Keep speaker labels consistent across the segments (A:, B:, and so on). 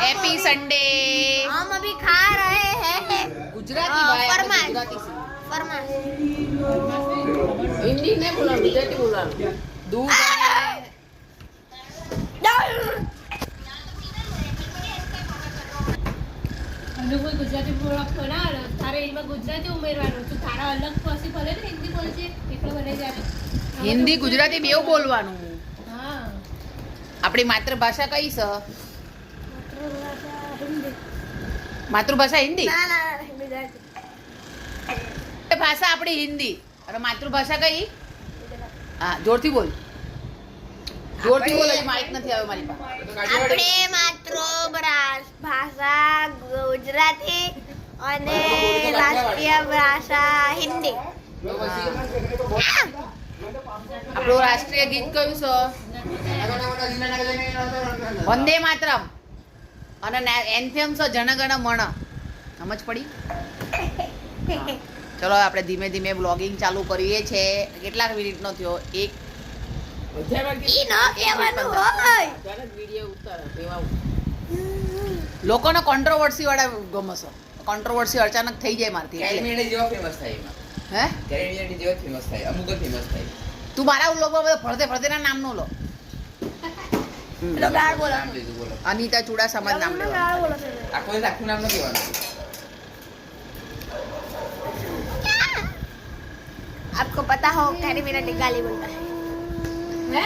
A: Happy Sunday.
B: हम अभी खा रहे हैं
A: गुजराती भाई
B: फरमाश
A: गुजराती से
B: फरमाश
A: हिंदी नहीं बोला गुजराती बोला दूध
C: અને કોઈ ગુજરાતી પ્રોડક્ટ બનાવે તારે એમાં ગુજરાતી ઉમેરવાનું તો તારા અલગ પછી ભલે ને હિન્દી બોલજે એકલો બને જાય
A: हिंदी गुजराती बेव बोलવાનું
C: હા
A: આપણી માતૃભાષા કઈ છે
B: हिंदी
A: માતૃભાષા હિન્દી
B: ना ना गुजराती
A: ભાષા આપણી હિન્દી અને માતૃભાષા કઈ હા જોરથી બોલ જોરથી બોલ એ માઈક નથી આવ્યો મારી પાસે
B: આપણે માતૃભાષા ગુજરાતી અને રાષ્ટ્રીય ભાષા હિન્દી
A: આપણું રાષ્ટ્રીય ગીત કયું છે વંદે માતરમ અને એન્થેમ છે જનગણ મણ સમજ પડી ચલો આપણે ધીમે ધીમે બ્લોગિંગ ચાલુ કરીએ છે કેટલાક મિનિટનો થયો એક
B: ઈ ન કહેવાનું હોય
A: લોકોને કોન્ટ્રોવર્સી વાળા ગમે છે કોન્ટ્રોવર્સી અચાનક થઈ જાય મારથી એટલે.
D: કેરીમિયાટી જેવો ફેમસ થાય એમાં
A: હે
D: કેરીમિયાટી જેવો ફેમસ થાય અમુક જ ફેમસ થાય
A: તું મારા લોકો ફરતે ફરતેના નામનું લો
B: પેલો ગાળ બોલો
D: નામ લીધું બોલો
A: અનિતા ચુડાસમા જ નામ લેવાનું
B: ગાળ બોલો છે
D: આખું નામ ન કહેવાનું
B: आपको पता हो कैरी मिनट गाली बोलता है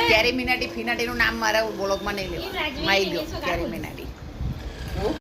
A: કેરી મિનાટી ફિનાટીનું નામ મારા બ્લોગમાં નહીં લેવાનું માઈ દો કેરી મિનાટી